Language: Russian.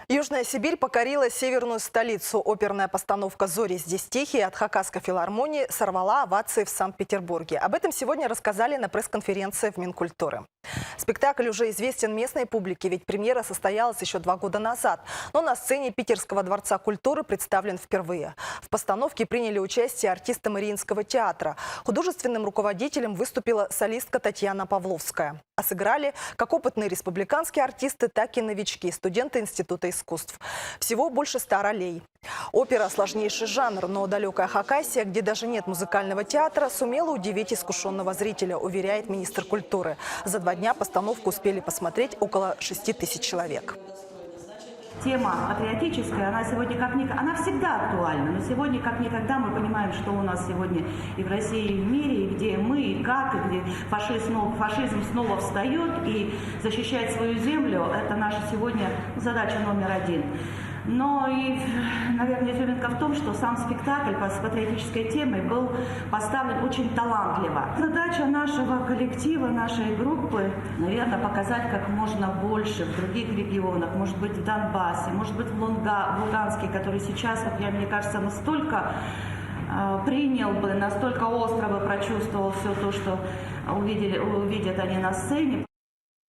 Южная Сибирь покорила северную столицу. Оперная постановка «Зори здесь тихие» от Хакасской филармонии сорвала овации в Санкт-Петербурге. Об этом сегодня рассказали на пресс-конференции в Минкультуры. Спектакль уже известен местной публике, ведь премьера состоялась еще 2 года назад. Но на сцене Питерского дворца культуры представлен впервые. В постановке приняли участие артисты Мариинского театра. Художественным руководителем выступила солистка Татьяна Павловская. А сыграли как опытные республиканские артисты, так и новички, студенты Института искусств. Всего больше 100 ролей. Опера – сложнейший жанр, но далекая Хакасия, где даже нет музыкального театра, сумела удивить искушенного зрителя, уверяет министр культуры. За 2 дня постановку успели посмотреть около 6000 человек. Тема патриотическая, она сегодня она всегда актуальна, но сегодня как никогда мы понимаем, что у нас сегодня и в России, и в мире, и где мы, и как, и где фашизм снова встает и защищает свою землю. Это наша сегодня задача номер 1. Но и, наверное, изюминка в том, что сам спектакль с патриотической темой был поставлен очень талантливо. Задача нашего коллектива, нашей группы, наверное, показать как можно больше в других регионах, может быть, в Донбассе, может быть, в Луганске, который сейчас, мне кажется, настолько принял бы, настолько остро бы прочувствовал все то, что увидят они на сцене.